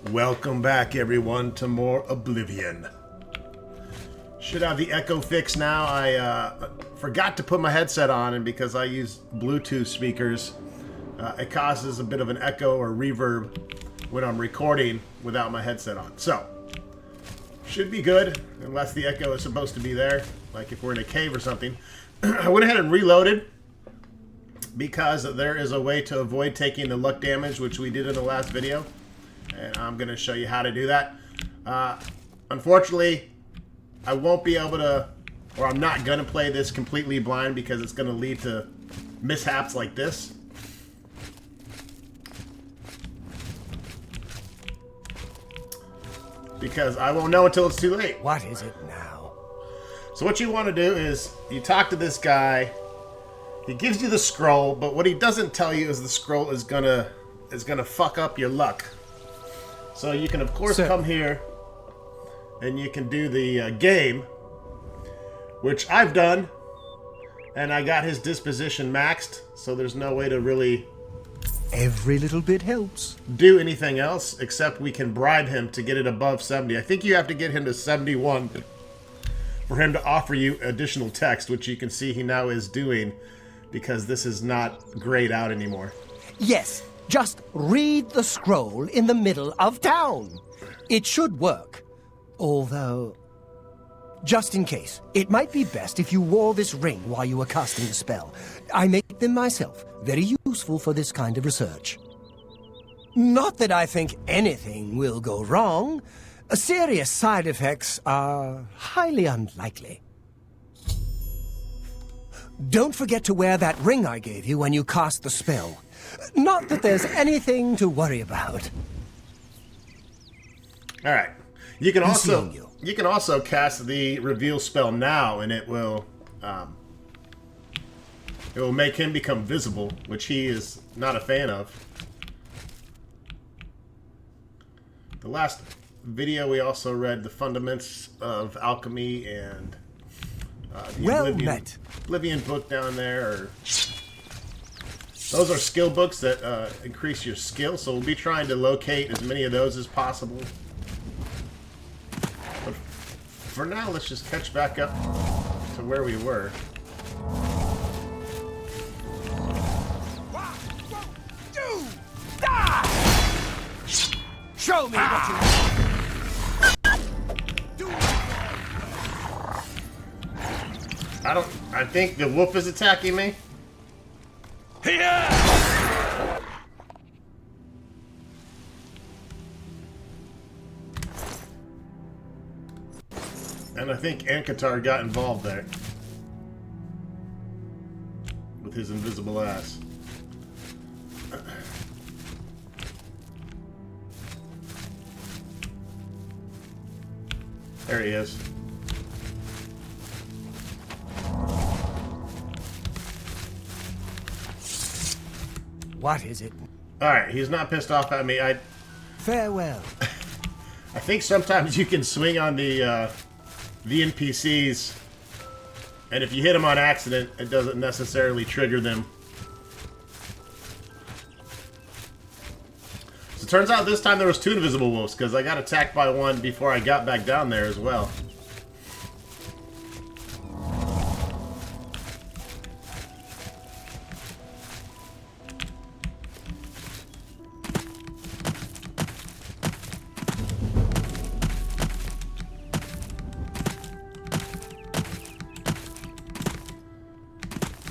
Welcome back, everyone, to more Oblivion. Should have the echo fixed now. I forgot to put my headset on, and because I use Bluetooth speakers, it causes a bit of an echo or reverb when I'm recording without my headset on. So, should be good, unless the echo is supposed to be there, like if we're in a cave or something. I went ahead and reloaded, because there is a way to avoid taking the luck damage, which we did in the last video. And I'm going to show you how to do that. Unfortunately, I won't be able to, or I'm not going to play this completely blind because it's going to lead to mishaps like this. Because I won't know until it's too late. What is it now? So what you want to do is you talk to this guy. He gives you the scroll, but what he doesn't tell you is the scroll is gonna fuck up your luck. So you can, of course, come here, and you can do the game, which I've done, and I got his disposition maxed, so there's no way to really... Every little bit helps. ...do anything else, except we can bribe him to get it above 70. I think you have to get him to 71 for him to offer you additional text, which you can see he now is doing, because this is not grayed out anymore. Yes. Just read the scroll in the middle of town. It should work. Although, just in case, it might be best if you wore this ring while you were casting the spell. I make them myself. Very useful for this kind of research. Not that I think anything will go wrong. Serious side effects are highly unlikely. Don't forget to wear that ring I gave you when you cast the spell. Not that there's anything to worry about. All right. You can also cast the reveal spell now, and it will make him become visible, which he is not a fan of. The last video we also read the fundamentals of alchemy and the Oblivion book down there. Those are skill books that increase your skill, so we'll be trying to locate as many of those as possible. But for now, let's just catch back up to where we were. Show me what you I think the wolf is attacking me. And I think Ankatar got involved there with his invisible ass. There he is. What is it? Alright, he's not pissed off at me. Farewell. I think sometimes you can swing on the NPCs, and if you hit them on accident, it doesn't necessarily trigger them. So it turns out this time there was 2 invisible wolves, because I got attacked by one before I got back down there as well.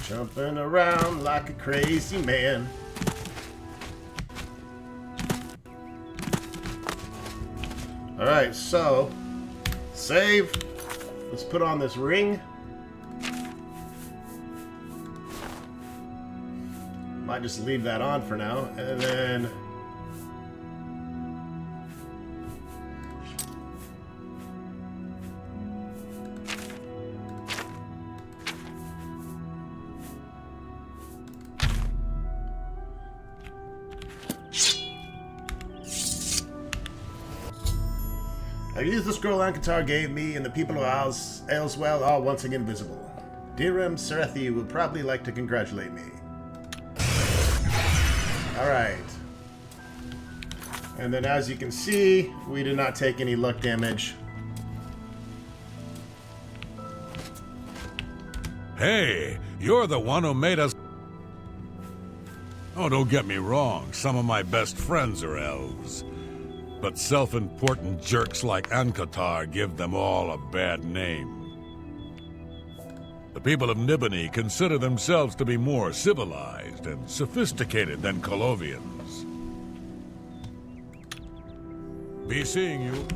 Jumping around like a crazy man. Alright, so save. Let's put on this ring. Might just leave that on for now, and then I used the scroll Ankatar gave me, and the people of Elswell are once again visible. Dirham Serethi will probably like to congratulate me. Alright. And then as you can see, we did not take any luck damage. Hey, you're the one who made us... Oh, don't get me wrong. Some of my best friends are elves. But self-important jerks like Ankatar give them all a bad name. The people of Nibony consider themselves to be more civilized and sophisticated than Colovians. Be seeing you.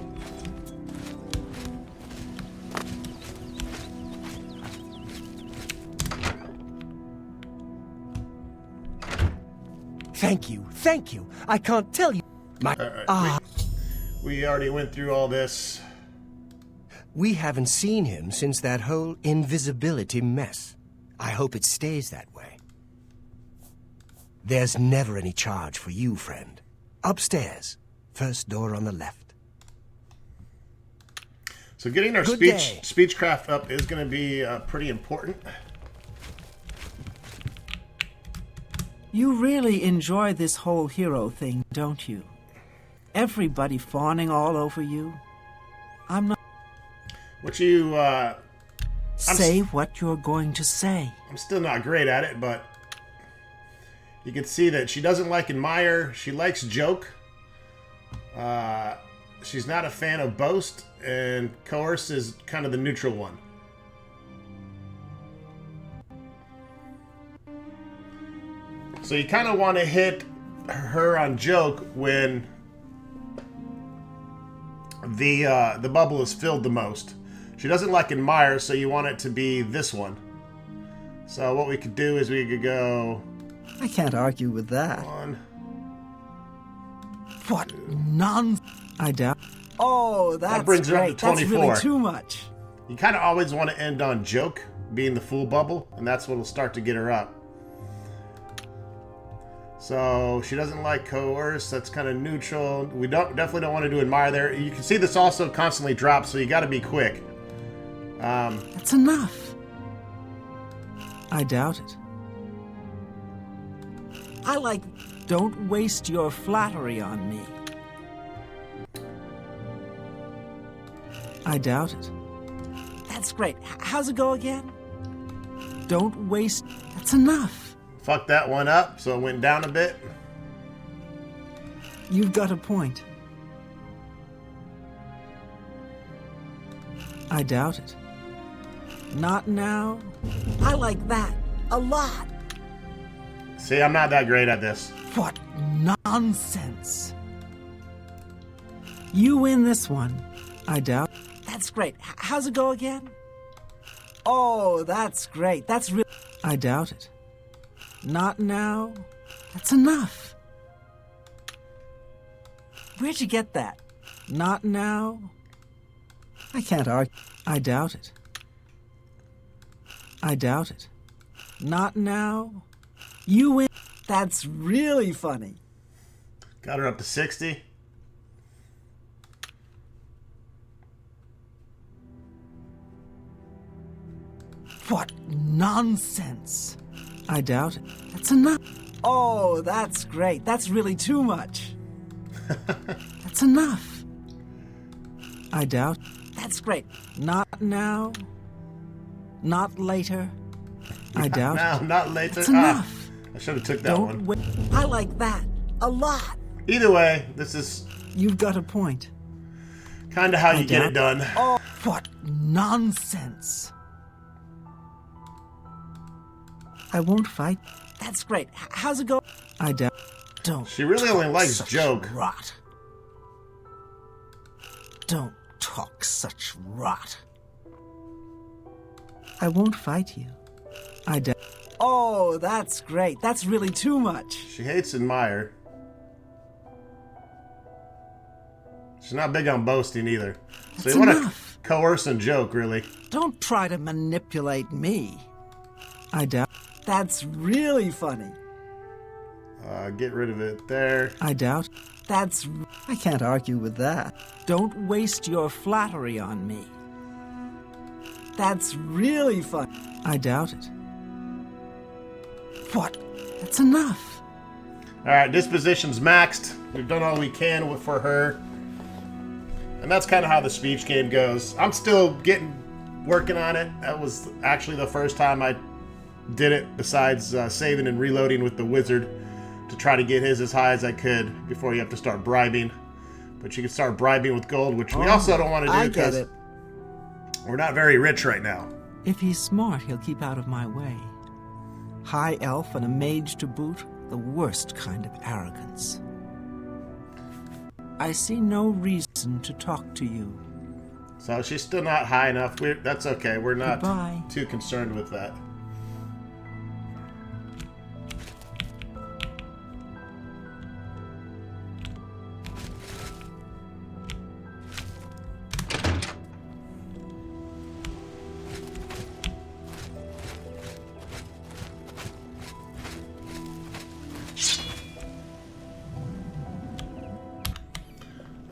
Thank you, thank you. I can't tell you. We already went through all this. We haven't seen him since that whole invisibility mess. I hope it stays that way. There's never any charge for you, friend. Upstairs, first door on the left. So getting our speechcraft up is going to be pretty important. You really enjoy this whole hero thing, don't you? Everybody fawning all over you. I'm not... What you, Say what you're going to say. I'm still not great at it, but you can see that she doesn't like admire. She likes joke. She's not a fan of boast, and coerce is kind of the neutral one. So you kind of want to hit her on joke when the bubble is filled the most. She doesn't like admire, so you want it to be this one. So what we could do is we could go... I can't argue with that. One. What nonsense. I doubt. Oh, that's That brings her up to great. That's 24. really too much. You kind of always want to end on joke, being the full bubble, and that's what will start to get her up. So she doesn't like coerce. That's kind of neutral. We definitely don't want to do admire there. You can see this also constantly drops, so you got to be quick. That's enough. I doubt it. I like... Don't waste your flattery on me. I doubt it. That's great. How's it go again? Don't waste... That's enough. Fucked that one up, so it went down a bit. You've got a point. I doubt it. Not now. I like that a lot. See, I'm not that great at this. What nonsense. You win this one. I doubt. That's great. How's it go again? Oh, that's great. That's real. I doubt it. Not now. That's enough. Where'd you get that? Not now. I can't argue. I doubt it. I doubt it. Not now. You win. That's really funny. Got her up to 60. What nonsense. I doubt it. That's enough. Oh, that's great. That's really too much. That's enough. I doubt. That's great. Not now. Not later. I doubt. Now, not later. That's enough. I should have took that one. Wait. I like that a lot. Either way, this is You've got a point. kind of how you get it done. Oh, what nonsense. I won't fight. That's great. How's it go? I doubt. Don't. She really only talk likes such joke. Rot. Don't talk such rot. I won't fight you. I doubt. Oh, that's great. That's really too much. She hates admire. She's not big on boasting either. So That's you want enough. to coerce and joke, really. Don't try to manipulate me. I doubt. That's really funny. Get rid of it there. I doubt. That's... I can't argue with that. Don't waste your flattery on me. That's really fun. I doubt it. What? That's enough. Alright, disposition's maxed. We've done all we can for her. And that's kind of how the speech game goes. I'm still working on it. That was actually the first time I did it, besides saving and reloading with the wizard to try to get his as high as I could before you have to start bribing. But you can start bribing with gold, which we also don't want to do because we're not very rich right now. If he's smart, he'll keep out of my way. High elf and a mage to boot, the worst kind of arrogance. I see no reason to talk to you. So she's still not high enough. That's okay. We're not Goodbye. too concerned with that.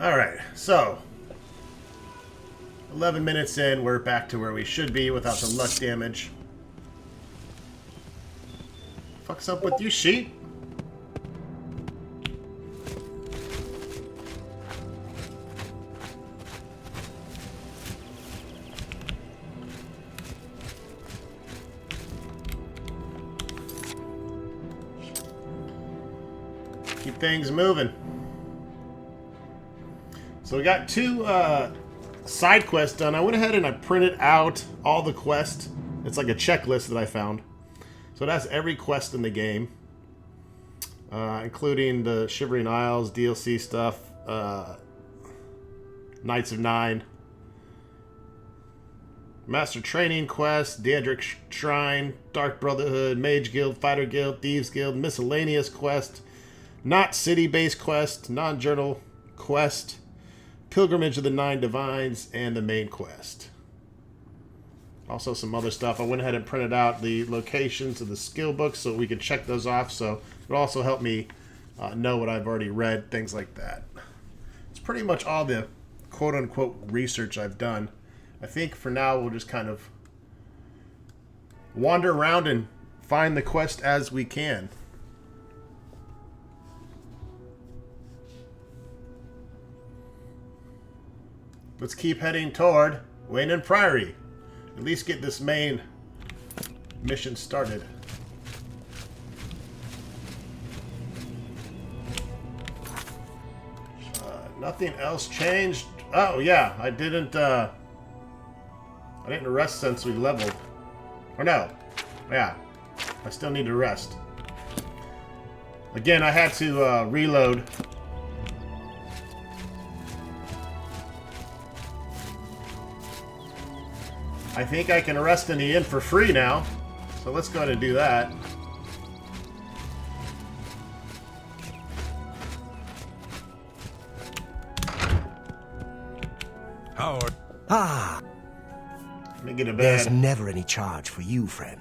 Alright, so 11 minutes in, we're back to where we should be without the luck damage. Fuck's up with you, sheep? Keep things moving. So we got 2 side quests done. I went ahead and I printed out all the quests. It's like a checklist that I found. So it has every quest in the game, including the Shivering Isles, DLC stuff, Knights of Nine, Master Training Quest, Daedric Shrine, Dark Brotherhood, Mage Guild, Fighter Guild, Thieves Guild, Miscellaneous Quest, Not City-Based Quest, Non-Journal Quest, Pilgrimage of the Nine Divines, and the main quest. Also some other stuff. I went ahead and printed out the locations of the skill books so we can check those off. So it'll also help me know what I've already read, things like that. It's pretty much all the quote-unquote research I've done. I think for now we'll just kind of wander around and find the quest as we can. Let's keep heading toward Weynon Priory. At least get this main mission started. Nothing else changed. Oh yeah, I didn't rest since we leveled. Or no. Yeah. I still need to rest. Again, I had to reload. I think I can rest in the inn for free now. So let's go ahead and do that. Howard. Ah, Let me get a there's bed. never any charge for you, friend.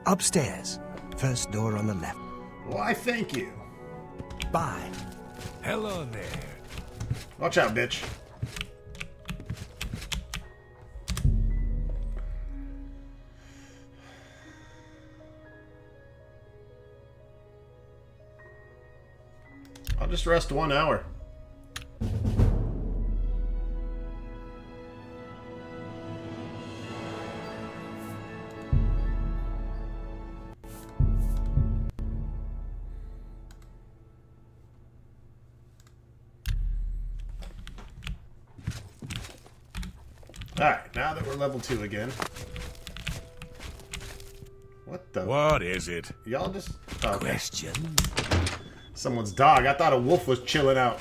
Upstairs. First door on the left. Why, thank you. Bye. Hello there. Watch out, bitch. I'll just rest 1 hour. Alright, now that we're level 2 again. What the? What is it? Y'all just... Oh, okay. Question? Someone's dog. I thought a wolf was chilling out.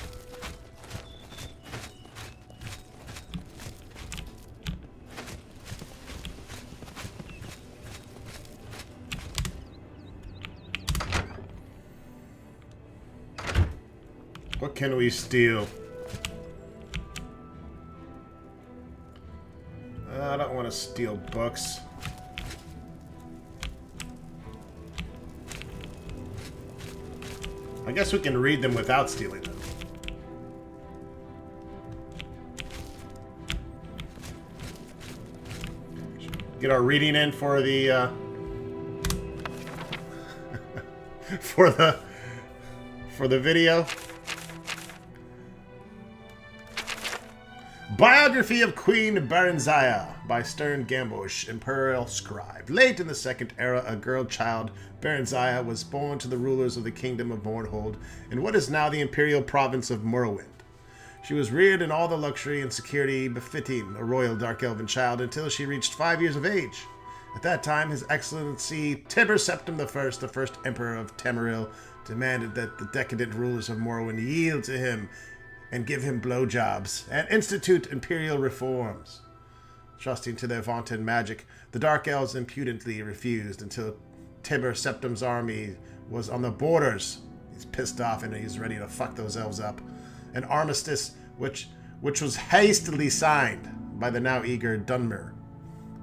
What can we steal? I don't want to steal books. I guess we can read them without stealing them. Get our reading in for for for the video. Biography of Queen Berenziah by Stern Gambosh, Imperial Scribe. Late in the Second Era, a girl child, Berenziah, was born to the rulers of the Kingdom of Mournhold in what is now the Imperial Province of Morrowind. She was reared in all the luxury and security befitting a royal dark elven child until she reached 5 years of age. At that time, His Excellency Tiber Septim I, the first Emperor of Tamriel, demanded that the decadent rulers of Morrowind yield to him and give him blowjobs, and institute imperial reforms. Trusting to their vaunted magic, the Dark Elves impudently refused until Tiber Septim's army was on the borders. He's pissed off and he's ready to fuck those elves up. An armistice which was hastily signed by the now eager Dunmer.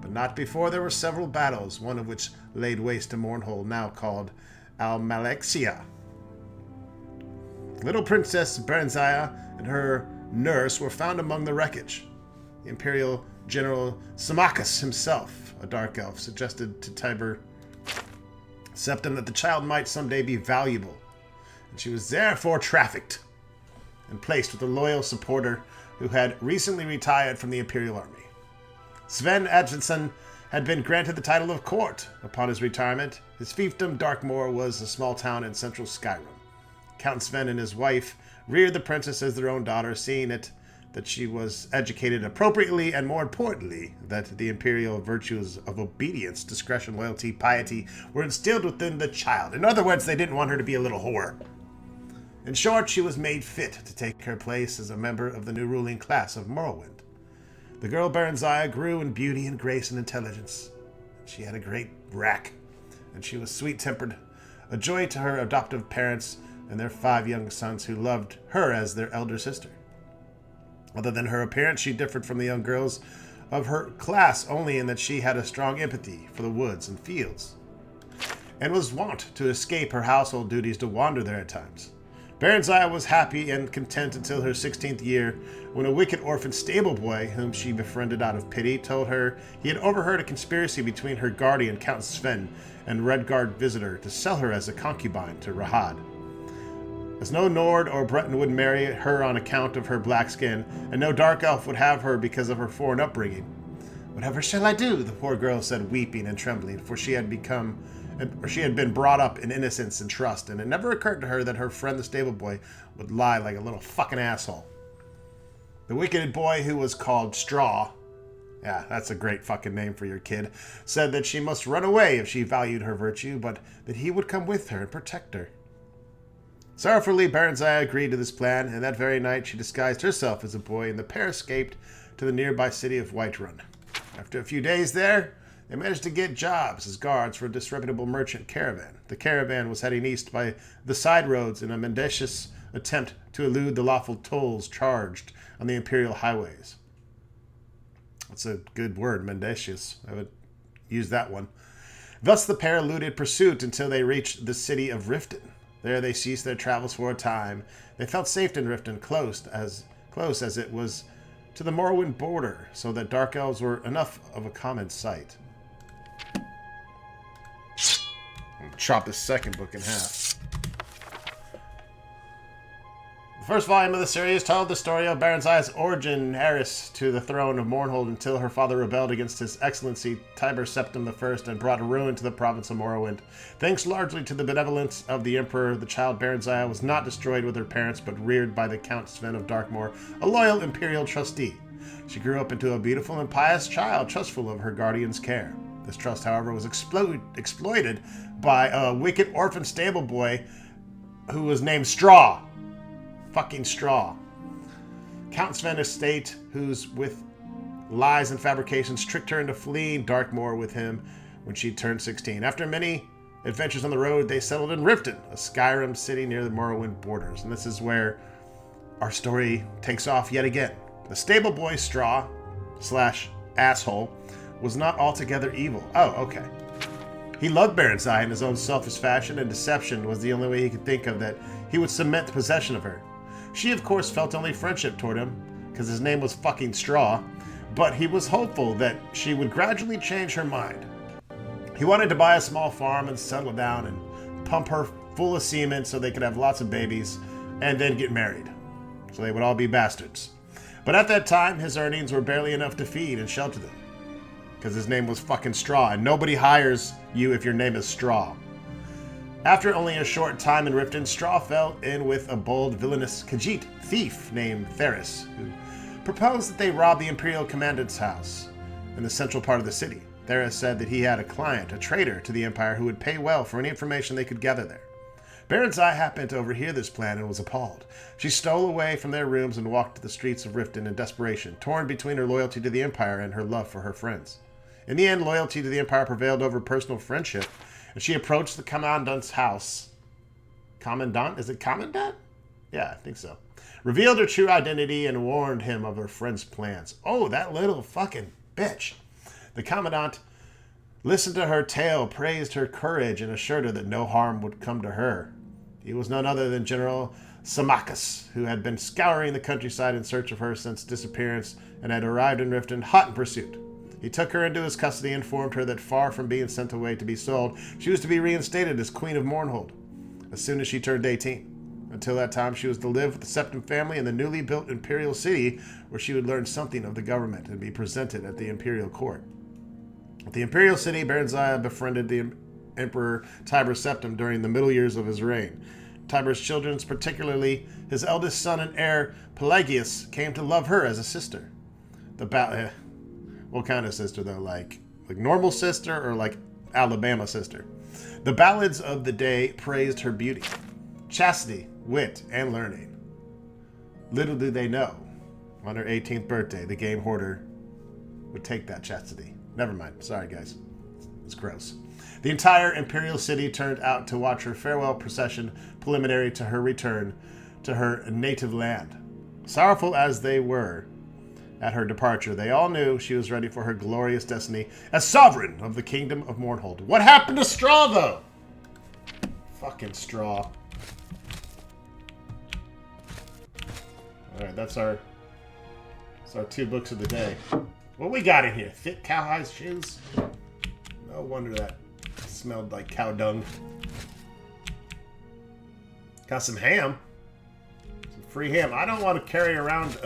But not before there were several battles, one of which laid waste to Mournhold, now called Almalexia. Little Princess Berenziah and her nurse were found among the wreckage. The Imperial General Symmachus himself, a dark elf, suggested to Tiber Septim that the child might someday be valuable, and she was therefore trafficked and placed with a loyal supporter who had recently retired from the Imperial Army. Sven Advinsson had been granted the title of court upon his retirement. His fiefdom, Darkmoor, was a small town in central Skyrim. Count Sven and his wife reared the princess as their own daughter, seeing it that she was educated appropriately, and more importantly, that the imperial virtues of obedience, discretion, loyalty, piety were instilled within the child. In other words, they didn't want her to be a little whore. In short, she was made fit to take her place as a member of the new ruling class of Morrowind. The girl Berenziah grew in beauty and grace and intelligence. She had a great rack, and she was sweet-tempered, a joy to her adoptive parents and their 5 young sons who loved her as their elder sister. Other than her appearance, she differed from the young girls of her class only in that she had a strong empathy for the woods and fields, and was wont to escape her household duties to wander there at times. Berenziah was happy and content until her 16th year, when a wicked orphan stable boy, whom she befriended out of pity, told her he had overheard a conspiracy between her guardian, Count Sven, and Redguard visitor to sell her as a concubine to Rahad. As no Nord or Breton would marry her on account of her black skin, and no dark elf would have her because of her foreign upbringing. "Whatever shall I do?" the poor girl said, weeping and trembling, for she had been brought up in innocence and trust, and it never occurred to her that her friend the stable boy would lie like a little fucking asshole. The wicked boy, who was called Straw, yeah, that's a great fucking name for your kid, said that she must run away if she valued her virtue, but that he would come with her and protect her. Sorrowfully, Berenziah agreed to this plan, and that very night she disguised herself as a boy, and the pair escaped to the nearby city of Whiterun. After a few days there, they managed to get jobs as guards for a disreputable merchant caravan. The caravan was heading east by the side roads in a mendacious attempt to elude the lawful tolls charged on the imperial highways. That's a good word, mendacious. I would use that one. Thus the pair eluded pursuit until they reached the city of Riften. There they ceased their travels for a time. They felt safe in Riften, close as it was to the Morrowind border, so that dark elves were enough of a common sight. I'll chop the second book in half. The first volume of the series told the story of Berenziah's origin, heiress to the throne of Mournhold, until her father rebelled against His Excellency Tiber Septim I and brought ruin to the province of Morrowind. Thanks largely to the benevolence of the Emperor, the child Berenziah was not destroyed with her parents, but reared by the Count Sven of Darkmoor, a loyal imperial trustee. She grew up into a beautiful and pious child, trustful of her guardian's care. This trust, however, was exploited by a wicked orphan stable boy who was named Straw. Fucking Straw. Count Sven Estate, who's with lies and fabrications, tricked her into fleeing Darkmoor with him when she turned 16. After many adventures on the road, they settled in Riften, a Skyrim city near the Morrowind borders. And this is where our story takes off yet again. The stable boy Straw / asshole was not altogether evil. Oh, okay. He loved Berenziah in his own selfish fashion, and deception was the only way he could think of that he would cement possession of her. She, of course, felt only friendship toward him, because his name was fucking Straw, but he was hopeful that she would gradually change her mind. He wanted to buy a small farm and settle down and pump her full of semen so they could have lots of babies and then get married. So they would all be bastards. But at that time, his earnings were barely enough to feed and shelter them. Because his name was fucking Straw, and nobody hires you if your name is Straw. After only a short time in Riften, Straw fell in with a bold, villainous Khajiit thief named Theris, who proposed that they rob the Imperial Commandant's house in the central part of the city. Theris said that he had a client, a traitor to the Empire, who would pay well for any information they could gather there. Baronzai happened to overhear this plan and was appalled. She stole away from their rooms and walked the streets of Riften in desperation, torn between her loyalty to the Empire and her love for her friends. In the end, loyalty to the Empire prevailed over personal friendship, and she approached the Commandant's house. Commandant? Is it Commandant? Yeah, I think so. Revealed her true identity and warned him of her friend's plans. Oh, that little fucking bitch. The Commandant listened to her tale, praised her courage, and assured her that no harm would come to her. He was none other than General Samachus, who had been scouring the countryside in search of her since disappearance and had arrived in Riften hot in pursuit. He took her into his custody and informed her that far from being sent away to be sold, she was to be reinstated as Queen of Mournhold as soon as she turned 18. Until that time, she was to live with the Septim family in the newly built Imperial City, where she would learn something of the government and be presented at the Imperial Court. At the Imperial City, Baronzai befriended the Emperor Tiber Septim during the middle years of his reign. Tiber's children, particularly his eldest son and heir, Pelagius, came to love her as a sister. What kind of sister, though? Like normal sister or like Alabama sister? The ballads of the day praised her beauty, chastity, wit, and learning. Little did they know, on her 18th birthday, the game hoarder would take that chastity. Never mind. Sorry, guys. It's gross. The entire Imperial City turned out to watch her farewell procession preliminary to her return to her native land. Sorrowful as they were at her departure, they all knew she was ready for her glorious destiny as sovereign of the Kingdom of Mournhold. What happened to Straw, though? Fucking Straw. Alright, that's our 2 books of the day. What we got in here? Fit cowhide shoes? No wonder that smelled like cow dung. Got some ham. Some free ham. I don't want to carry around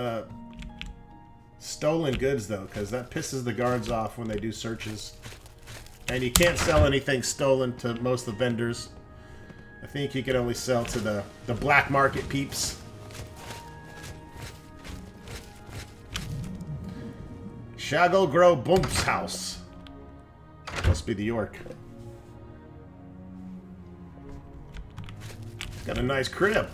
stolen goods, though, because that pisses the guards off when they do searches. And you can't sell anything stolen to most of the vendors. I think you can only sell to the black market peeps. Shaggle Grow Bump's house. Must be the York. Got a nice crib.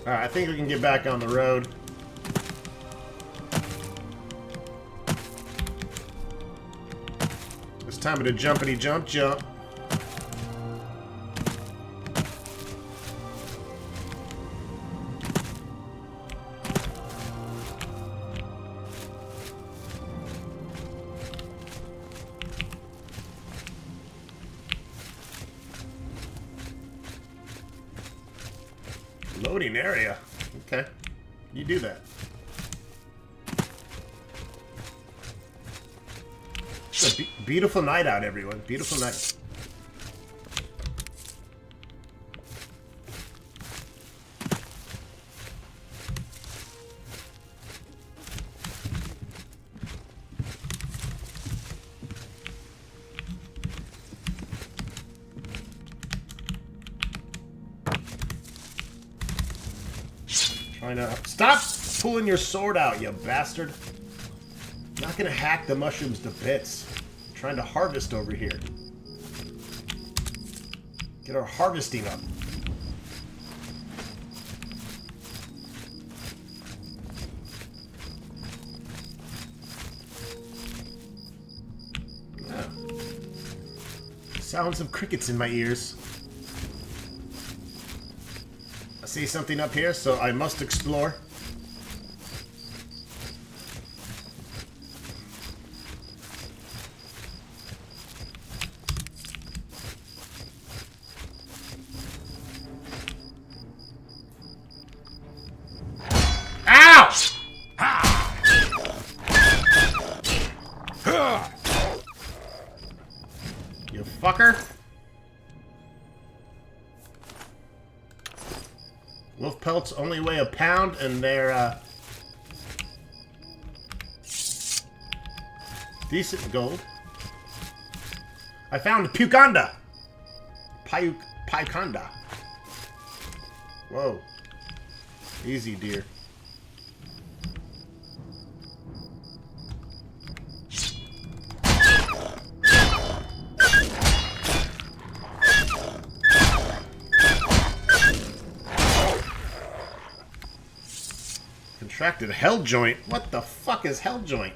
Alright, I think we can get back on the road. It's time to jumpity jump. Loading area. Okay. You do that. It's a beautiful night out, everyone. Beautiful night. Stop pulling your sword out, you bastard. I'm not gonna hack the mushrooms to bits. I'm trying to harvest over here. Get our harvesting up. Sounds of crickets in my ears. I see something up here, so I must explore. You fucker. Wolf pelts only weigh a pound, and they're decent gold. I found a Puconda. Pyconda. Whoa. Easy, dear. Contracted hell joint. What the fuck is hell joint?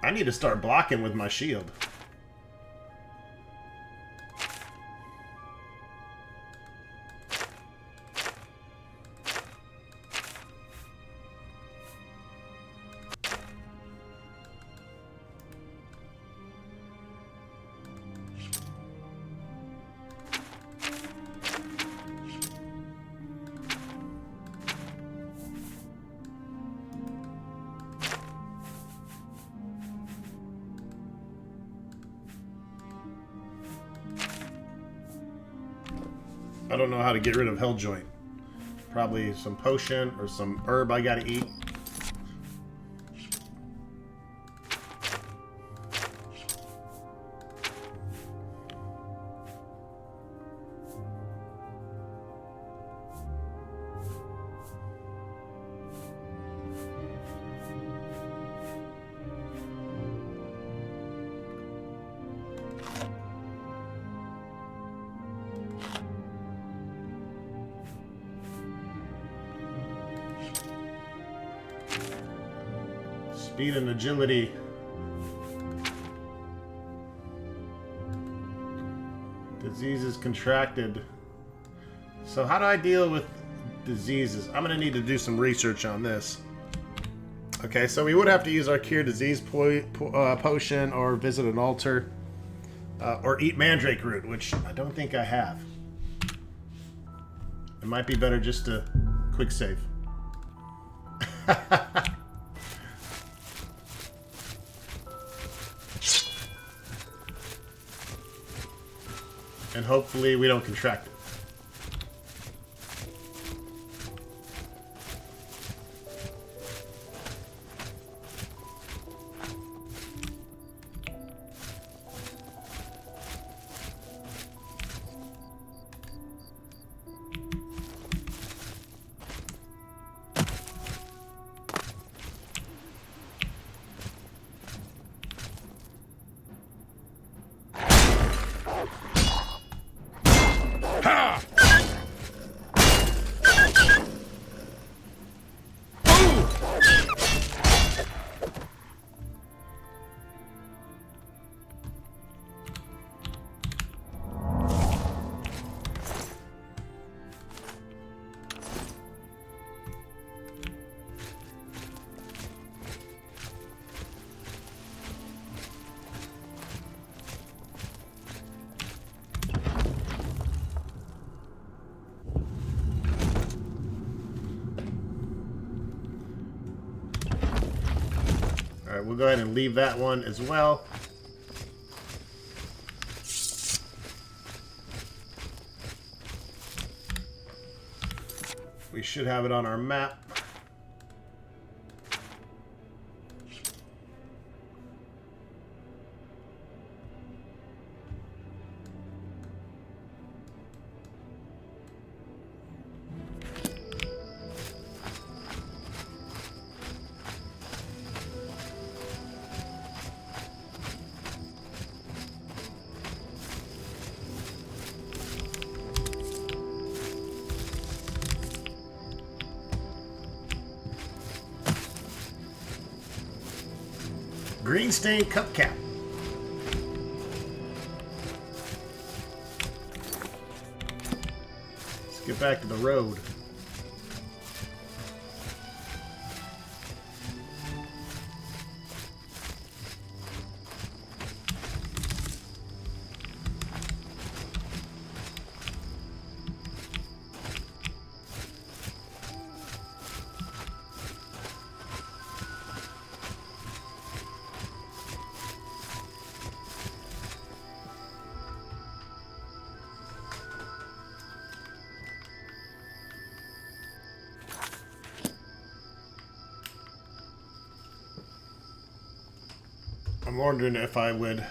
I need to start blocking with my shield. I don't know how to get rid of hell joint. Probably some potion or some herb I gotta eat. Speed and agility. Diseases contracted. So how do I deal with diseases? I'm going to need to do some research on this. Okay, so we would have to use our cure disease potion or visit an altar or eat mandrake root, which I don't think I have. It might be better just to quick save. And hopefully we don't contract it. Alright, we'll go ahead and leave that one as well. We should have it on our map. Green stained cup cap. Let's get back to the road. I'm wondering if I would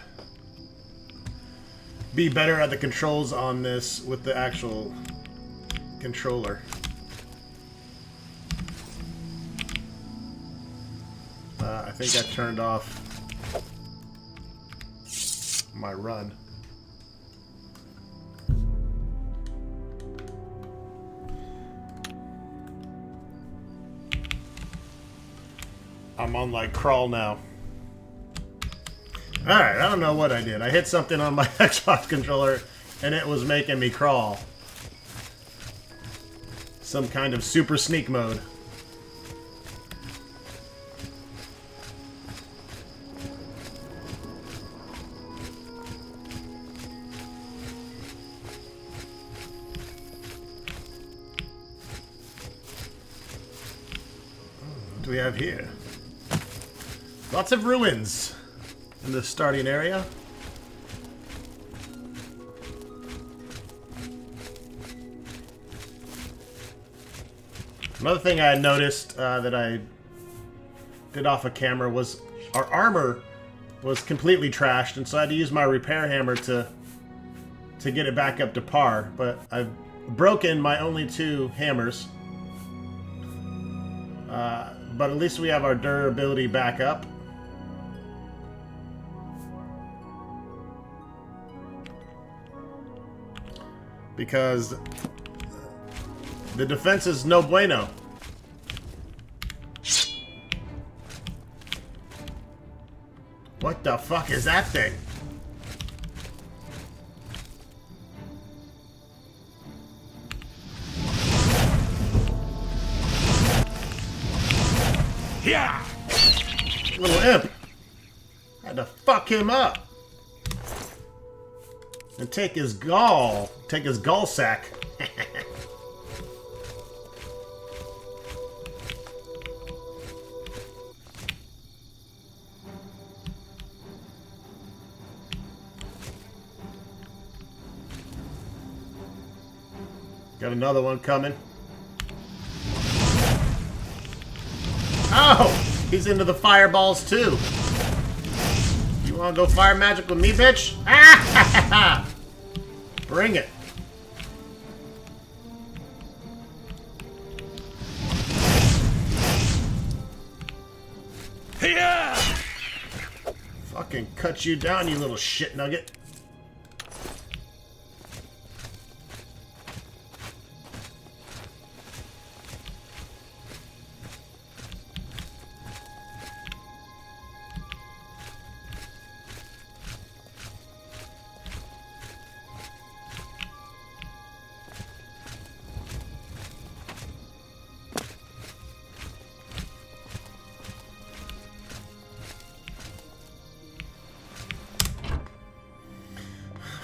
be better at the controls on this with the actual controller. I think I turned off my run. I'm on like crawl now. Alright, I don't know what I did. I hit something on my Xbox controller and it was making me crawl. Some kind of super sneak mode. What do we have here? Lots of ruins in the starting area. Another thing I noticed that I did off of camera was our armor was completely trashed, and so I had to use my repair hammer to get it back up to par. But I've broken my only 2 hammers. But at least we have our durability back up. Because the defense is no bueno. What the fuck is that thing? Yeah! Little imp. Had to fuck him up. And take his gall sack. Got another one coming. Oh! He's into the fireballs too. You wanna go fire magic with me, bitch? Ah! Bring it. Yeah! Fucking cut you down, you little shit nugget.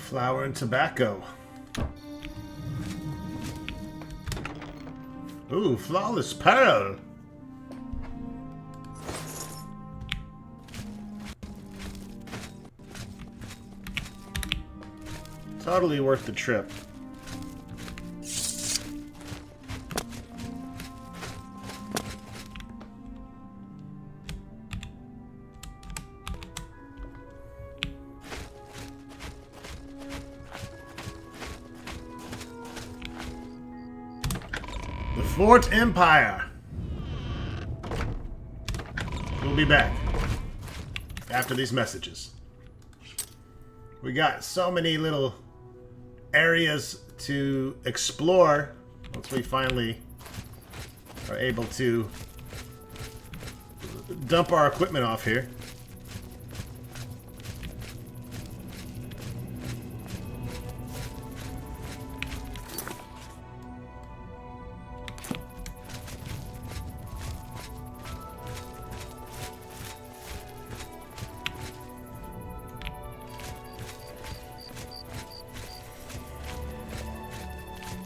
Flour and tobacco. Ooh, flawless pearl. Totally worth the trip. Fort Empire. We'll be back after these messages. We got so many little areas to explore once we finally are able to dump our equipment off here.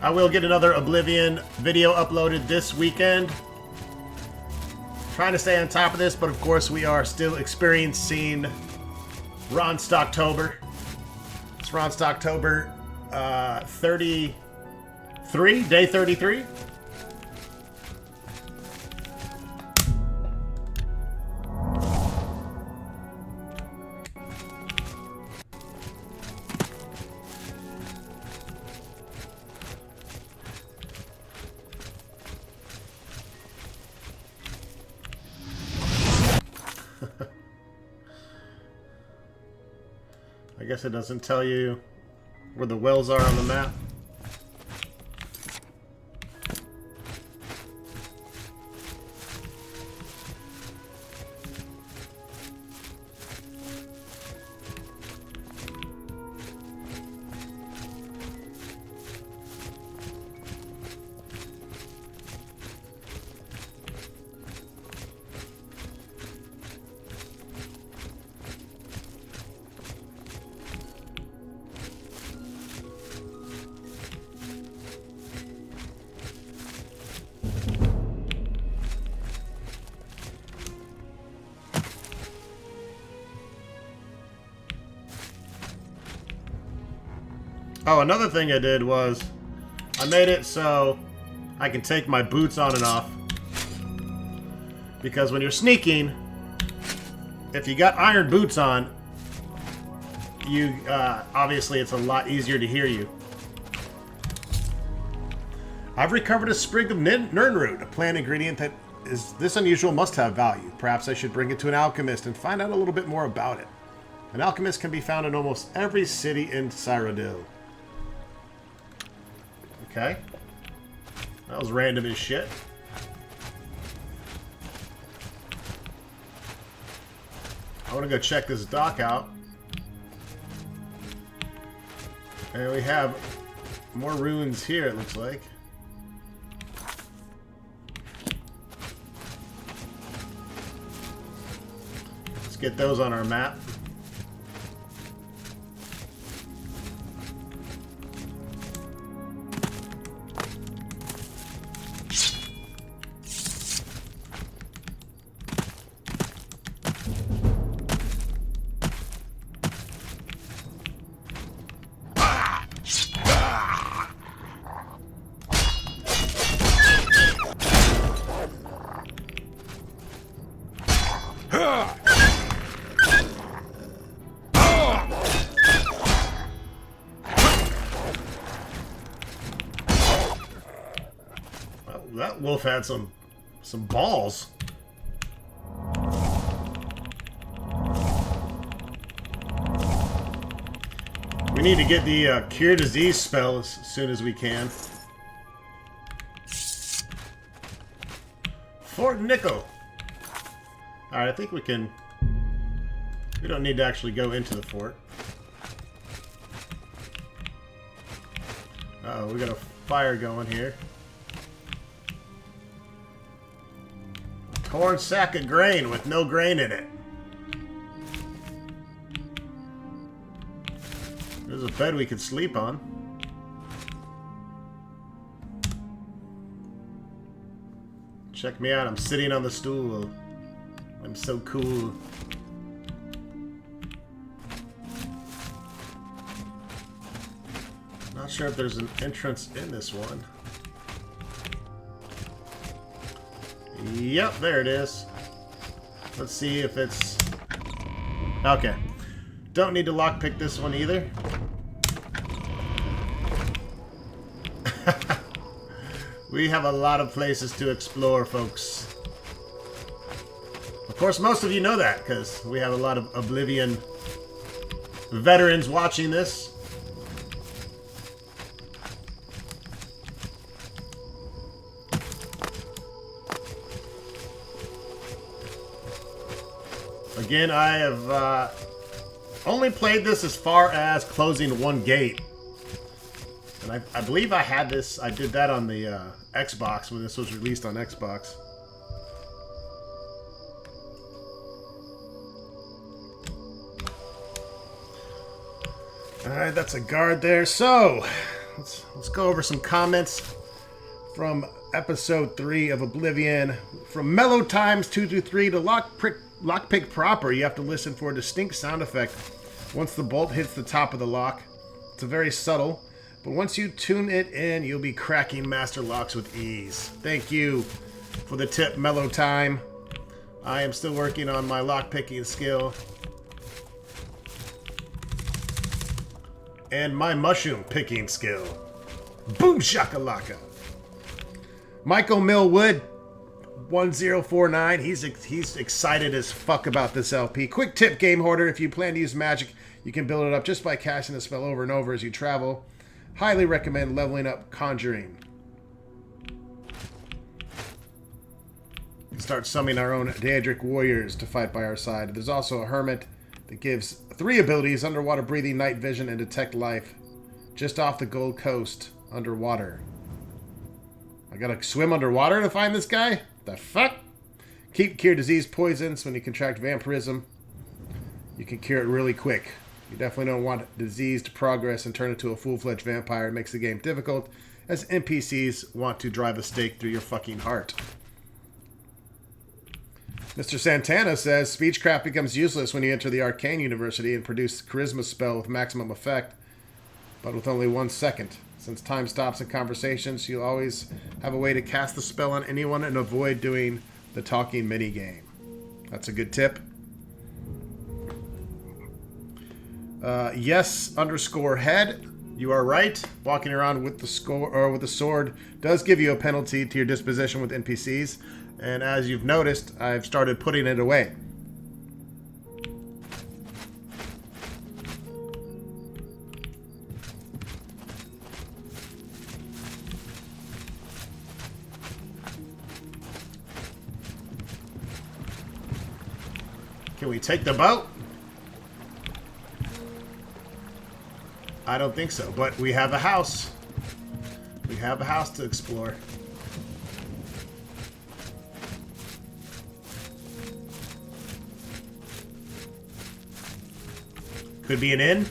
I will get another Oblivion video uploaded this weekend. Trying to stay on top of this, but of course we are still experiencing Ronstocktober. It's Ronstocktober 33, day 33. guess it doesn't tell you where the wells are on the map. Oh, another thing I did was I made it so I can take my boots on and off. Because when you're sneaking, if you got iron boots on, you obviously it's a lot easier to hear you. I've recovered a sprig of nirnroot, a plant ingredient that is this unusual must have value. Perhaps I should bring it to an alchemist and find out a little bit more about it. An alchemist can be found in almost every city in Cyrodiil. Okay. That was random as shit. I want to go check this dock out. And we have more ruins here, it looks like. Let's get those on our map. That wolf had some balls. We need to get the cure disease spell as soon as we can. Fort Nickel. Alright, I think we can... We don't need to actually go into the fort. Uh-oh, we got a fire going here. Torn sack of grain with no grain in it. There's a bed we could sleep on. Check me out, I'm sitting on the stool. I'm so cool. Not sure if there's an entrance in this one. Yep, there it is. Let's see if it's... Okay. Don't need to lockpick this one either. We have a lot of places to explore, folks. Of course, most of you know that, because we have a lot of Oblivion veterans watching this. Again, I have only played this as far as closing one gate. And I believe I had this, I did that on the Xbox when this was released on Xbox. Alright, that's a guard there. So, let's go over some comments from episode 3 of Oblivion. From Mellow Times 223 to Lockpick proper, you have to listen for a distinct sound effect once the bolt hits the top of the lock. It's a very subtle, but once you tune it in, you'll be cracking master locks with ease. Thank you for the tip, Mellow Time. I am still working on my lockpicking skill. And my mushroom picking skill. Boom shakalaka. Michael Millwood 1049. He's excited as fuck about this LP. Quick tip, Game Hoarder. If you plan to use magic, You can build it up just by casting the spell over and over as you travel. Highly recommend leveling up Conjuring. Start summoning our own Daedric warriors to fight by our side. There's also a hermit that gives 3 abilities: underwater breathing, night vision, and detect life. Just off the Gold Coast, underwater. I gotta swim underwater to find this guy? The fuck? Cure disease poisons when you contract vampirism. You can cure it really quick. You definitely don't want disease to progress and turn into a full-fledged vampire. It makes the game difficult, as NPCs want to drive a stake through your fucking heart. Mr. Santana says, Speechcraft becomes useless when you enter the Arcane University and produce Charisma spell with maximum effect, but with only 1 second. Since time stops in conversations, you'll always have a way to cast the spell on anyone and avoid doing the talking minigame. That's a good tip. Yes_head. You are right. Walking around with the sword does give you a penalty to your disposition with NPCs. And as you've noticed, I've started putting it away. Can we take the boat? I don't think so, but we have a house. We have a house to explore. Could be an inn.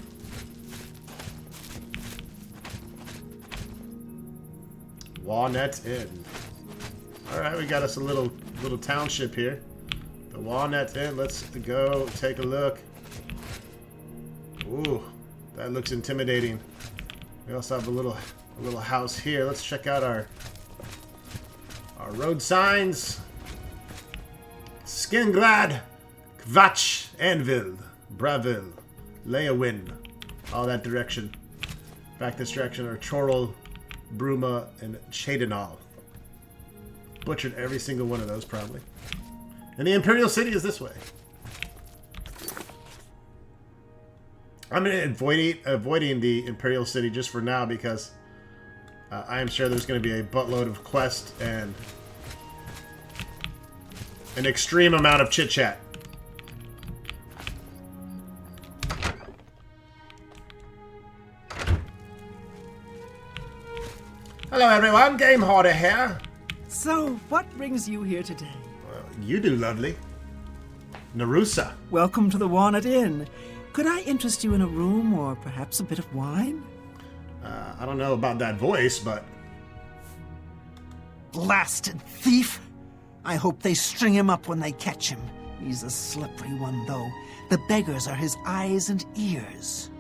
Walnut Inn. Alright, we got us a little township here. The Walnut Inn. Let's go take a look. Ooh, that looks intimidating. We also have a little house here. Let's check out our road signs. Skingrad, Kvach, Anvil, Bravil, Leawin, all that direction. Back this direction are Chorrol, Bruma, and Chedenal. Butchered every single one of those, probably. And the Imperial City is this way. I'm avoiding the Imperial City just for now because I am sure there's going to be a buttload of quests and an extreme amount of chit-chat. Hello everyone, Game Hoarder here. So, what brings you here today? Well, you do, lovely. Narusa. Welcome to the Walnut Inn. Could I interest you in a room or perhaps a bit of wine? I don't know about that voice, but... Blasted thief! I hope they string him up when they catch him. He's a slippery one, though. The beggars are his eyes and ears.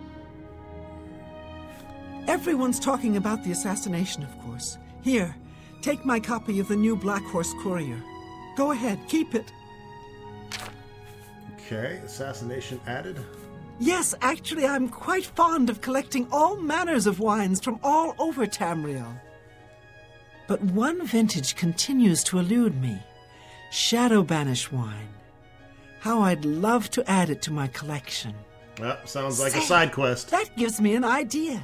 Everyone's talking about the assassination, of course. Here, take my copy of the new Black Horse Courier. Go ahead, keep it. Okay, assassination added. Yes, actually, I'm quite fond of collecting all manners of wines from all over Tamriel. But one vintage continues to elude me. Shadow Banish wine. How I'd love to add it to my collection. Well, sounds like a side quest. That gives me an idea.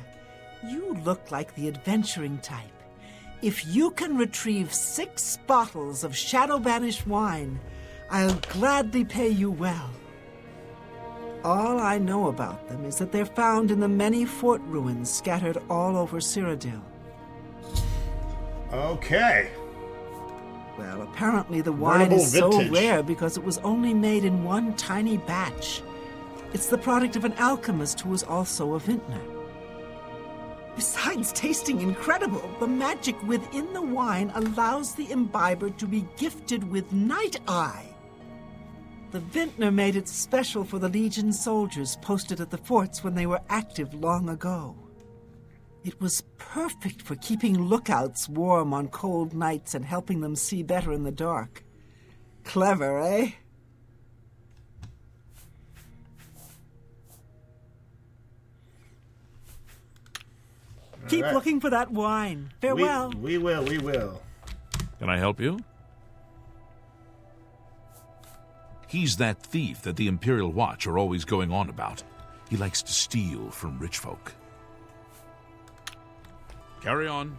You look like the adventuring type. If you can retrieve 6 bottles of Shadow Banish wine, I'll gladly pay you well. All I know about them is that they're found in the many fort ruins scattered all over Cyrodiil. Okay. Well, apparently the wine is so Vintage. rare because it was only made in one tiny batch. It's the product of an alchemist who was also a vintner. Besides tasting incredible, the magic within the wine allows the imbiber to be gifted with Night Eye. The vintner made it special for the Legion soldiers posted at the forts when they were active long ago. It was perfect for keeping lookouts warm on cold nights and helping them see better in the dark. Clever, eh? Keep right. looking for that wine. Farewell. We will. Can I help you? He's that thief that the Imperial Watch are always going on about. He likes to steal from rich folk. Carry on.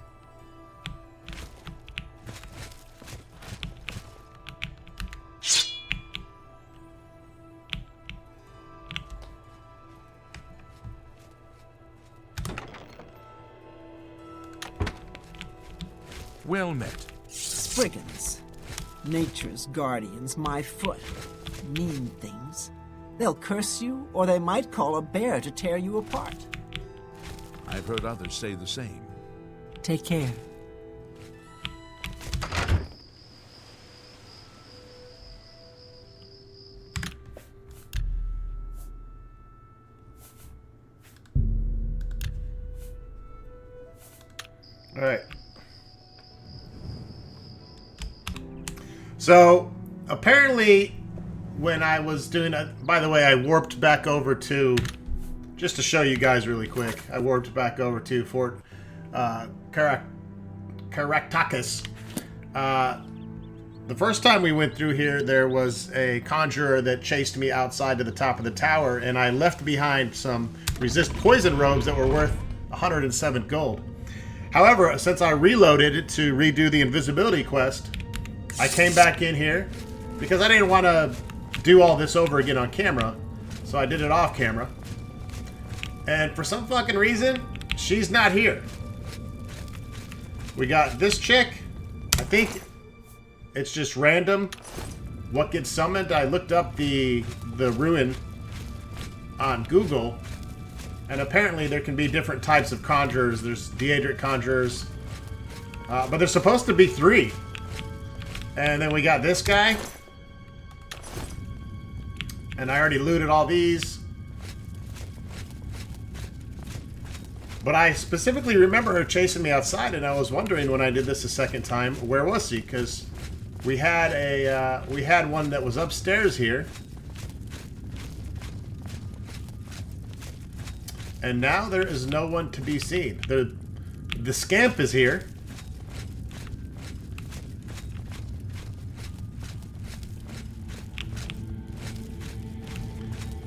Well met. Spriggans. Nature's guardians, my foot. Mean things. They'll curse you, or they might call a bear to tear you apart. I've heard others say the same. Take care. All right. So, apparently, when I was doing it, by the way, I warped back over to, just to show you guys really quick, I warped back over to Fort Caractacus. The first time we went through here, there was a conjurer that chased me outside to the top of the tower, and I left behind some resist poison robes that were worth 107 gold. However, since I reloaded it to redo the invisibility quest, I came back in here because I didn't want to do all this over again on camera, so I did it off camera. And for some fucking reason, she's not here. We got this chick. I think it's just random what gets summoned. I looked up the ruin on Google, and apparently there can be different types of conjurers. There's Daedric conjurers, but there's supposed to be 3. And then we got this guy. And I already looted all these. But I specifically remember her chasing me outside, and I was wondering when I did this a second time, where was she? Because we had one that was upstairs here. And now there is no one to be seen. The scamp is here.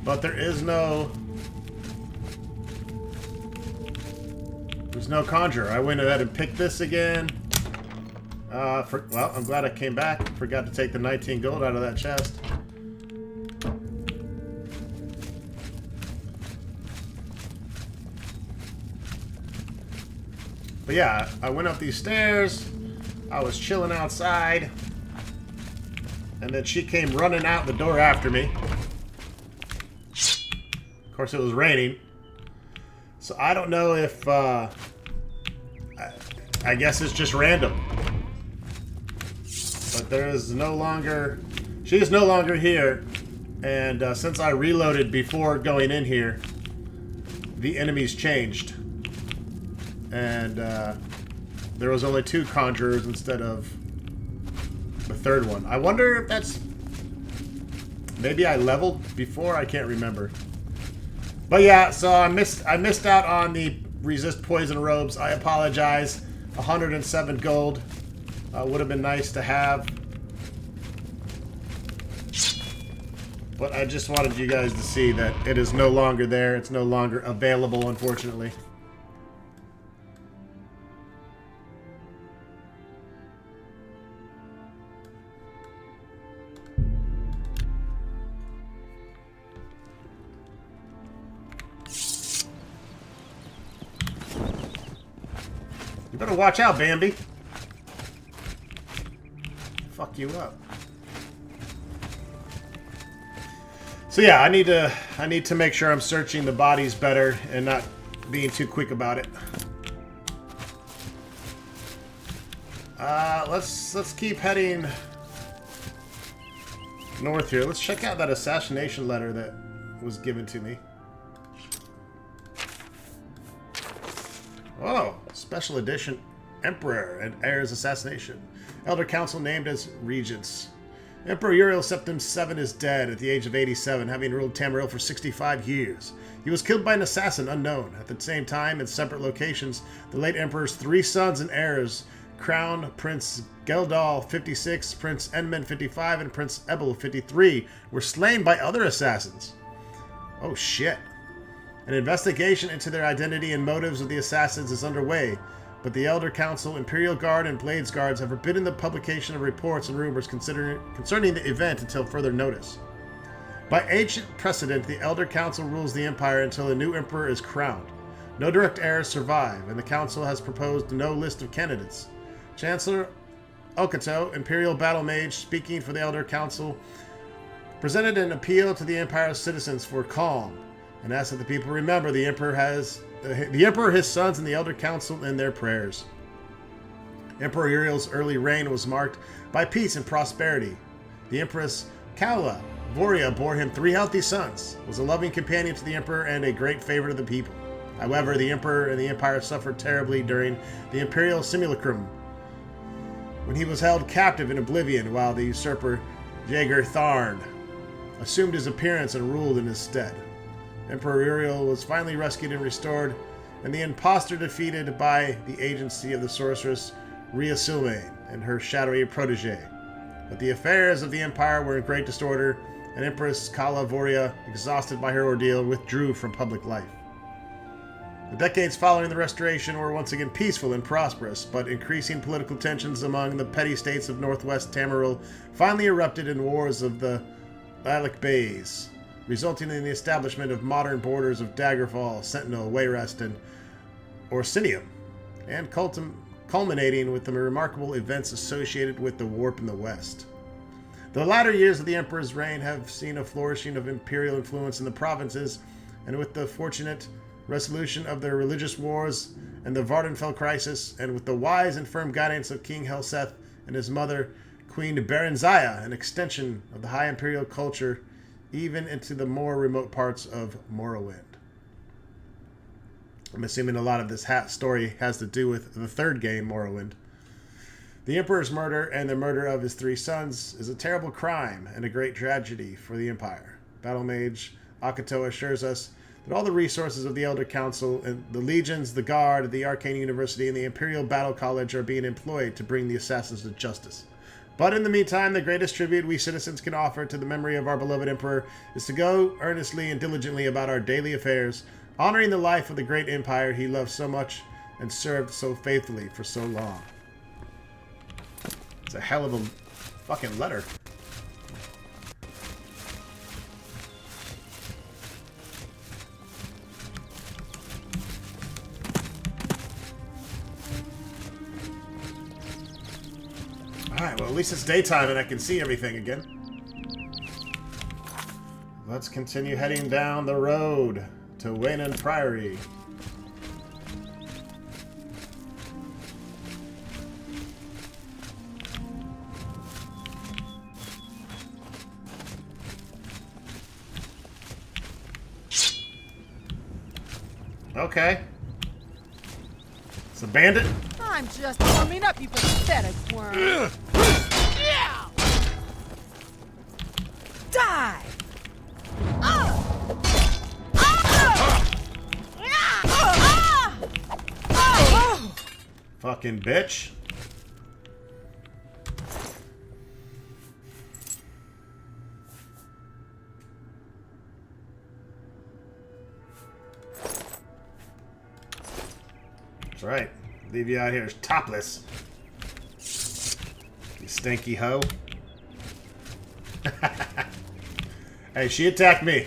But there's no conjurer. I went ahead and picked this again. Well, I'm glad I came back. Forgot to take the 19 gold out of that chest. But yeah, I went up these stairs. I was chilling outside. And then she came running out the door after me. Of course, it was raining. So I don't know if... I guess it's just random. But there is no longer... She is no longer here. And since I reloaded before going in here, the enemies changed. And there was only 2 conjurers instead of the 3rd one. I wonder if that's... Maybe I leveled before? I can't remember. But yeah, so I missed out on the resist poison robes. I apologize. 107 gold would have been nice to have. But I just wanted you guys to see that it is no longer there. It's no longer available, unfortunately. You better watch out, Bambi. Fuck you up. So yeah, I need to make sure I'm searching the bodies better and not being too quick about it. Let's keep heading north here. Let's check out that assassination letter that was given to me. Oh, special edition Emperor and Heir's assassination. Elder Council named as regents. Emperor Uriel Septim VII is dead at the age of 87, having ruled Tamriel for 65 years. He was killed by an assassin unknown. At the same time, in separate locations, the late Emperor's 3 sons and heirs, Crown Prince Geldal 56, Prince Enman 55, and Prince Ebel 53, were slain by other assassins. Oh shit. An investigation into their identity and motives of the assassins is underway, but the Elder Council, Imperial Guard, and Blades Guards have forbidden the publication of reports and rumors concerning the event until further notice. By ancient precedent, the Elder Council rules the Empire until a new Emperor is crowned. No direct heirs survive, and the Council has proposed no list of candidates. Chancellor Okato, Imperial Battle Mage, speaking for the Elder Council, presented an appeal to the Empire's citizens for calm, and asked that the people remember the Emperor, his sons, and the Elder Council in their prayers. Emperor Uriel's early reign was marked by peace and prosperity. The Empress Kaula Voria bore him 3 healthy sons, was a loving companion to the Emperor, and a great favorite of the people. However, the Emperor and the Empire suffered terribly during the Imperial Simulacrum, when he was held captive in Oblivion while the usurper Jaeger Tharn assumed his appearance and ruled in his stead. Emperor Uriel was finally rescued and restored, and the impostor defeated by the agency of the sorceress Rhea Sylvain and her shadowy protege. But the affairs of the Empire were in great disorder, and Empress Kala Voria, exhausted by her ordeal, withdrew from public life. The decades following the Restoration were once again peaceful and prosperous, but increasing political tensions among the petty states of northwest Tamriel finally erupted in wars of the Lilac Bays, resulting in the establishment of modern borders of Daggerfall, Sentinel, Wayrest, and Orsinium, and culminating with the remarkable events associated with the Warp in the West. The latter years of the Emperor's reign have seen a flourishing of imperial influence in the provinces, and with the fortunate resolution of their religious wars and the Vardenfell crisis, and with the wise and firm guidance of King Helseth and his mother, Queen Berenziah, an extension of the high imperial culture even into the more remote parts of Morrowind. I'm assuming a lot of this story has to do with the third game, Morrowind. The Emperor's murder and the murder of his 3 sons is a terrible crime and a great tragedy for the Empire. Battle Mage Akato assures us that all the resources of the Elder Council and the legions, the Guard, the Arcane University, and the Imperial Battle College are being employed to bring the assassins to justice. But in the meantime, the greatest tribute we citizens can offer to the memory of our beloved Emperor is to go earnestly and diligently about our daily affairs, honoring the life of the great empire he loved so much and served so faithfully for so long. It's a hell of a fucking letter. Alright, well at least it's daytime and I can see everything again. Let's continue heading down the road to Weynon Priory. Okay. It's a bandit. I'm just warming up, you pathetic worm. Yeah! Die! Fucking bitch. That's right. Leave you out here topless. You stinky hoe. Hey, she attacked me. I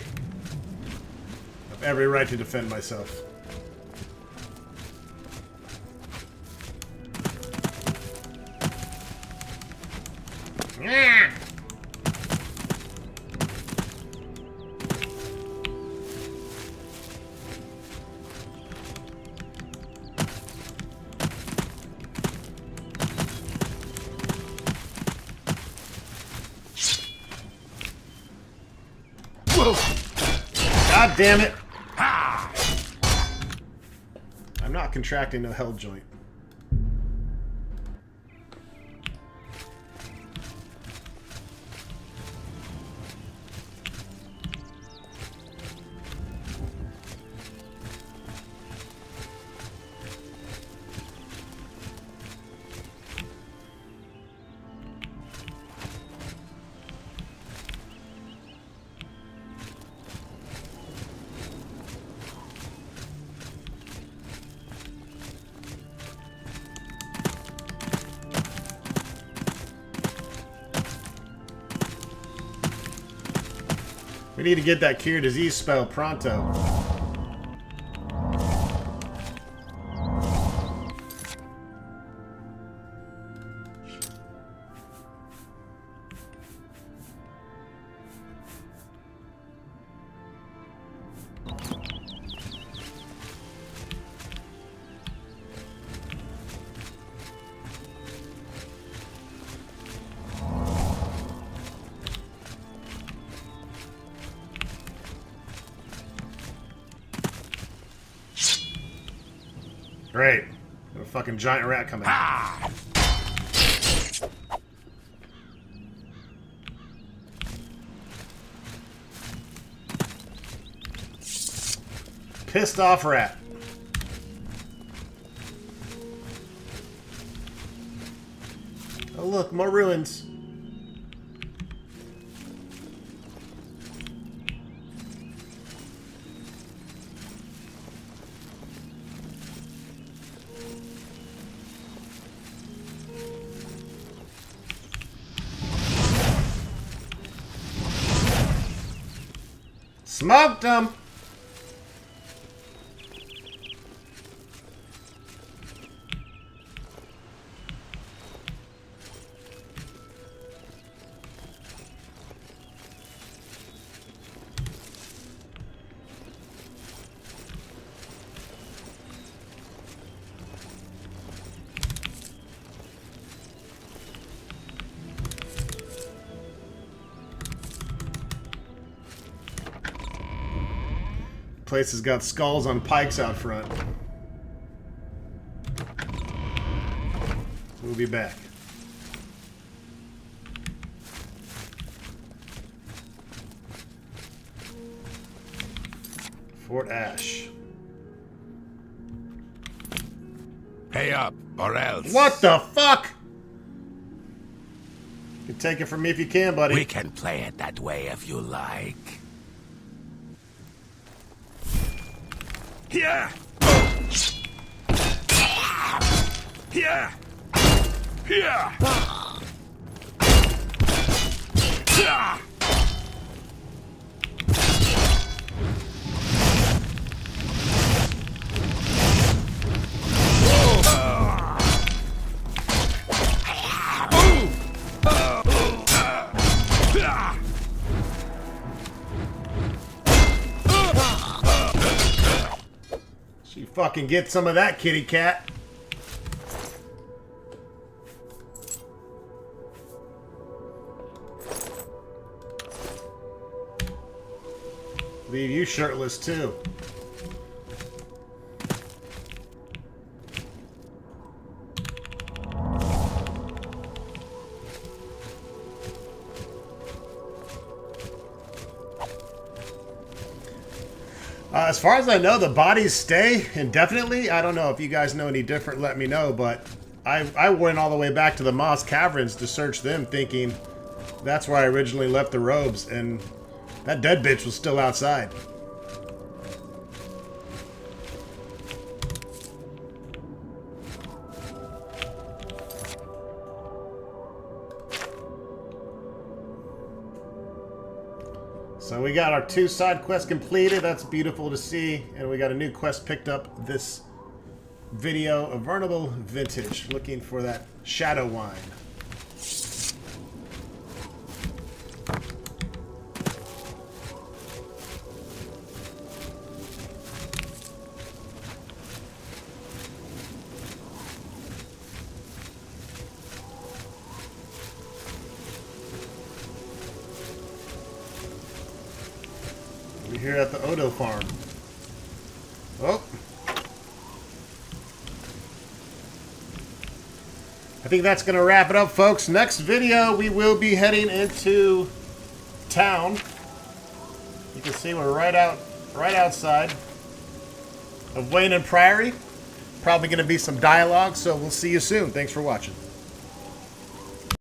have every right to defend myself. God damn it! I'm not contracting no hell joint. We need to get that cure disease spell pronto. Great. Got a fucking giant rat coming. Ah! Pissed off rat. Oh look, more ruins. Smoked them. Place has got skulls on pikes out front. We'll be back. Fort Ash. Pay up, or else. What the fuck? You can take it from me if you can, buddy. We can play it that way if you like. Here! Here! Here! Here! She fucking get some of that, kitty cat. Leave you shirtless too. As far as I know, the bodies stay indefinitely. I don't know if you guys know any different, let me know, but I went all the way back to the Moss Caverns to search them, thinking that's where I originally left the robes, and that dead bitch was still outside. So we got our 2 side quests completed. That's beautiful to see. And we got a new quest picked up this video of Vernal Vintage, looking for that shadow wine. We're here at the Odo farm. Oh. I think that's going to wrap it up, folks. Next video, we will be heading into town. You can see we're right outside of Weynon Priory. Probably going to be some dialogue, so we'll see you soon. Thanks for watching.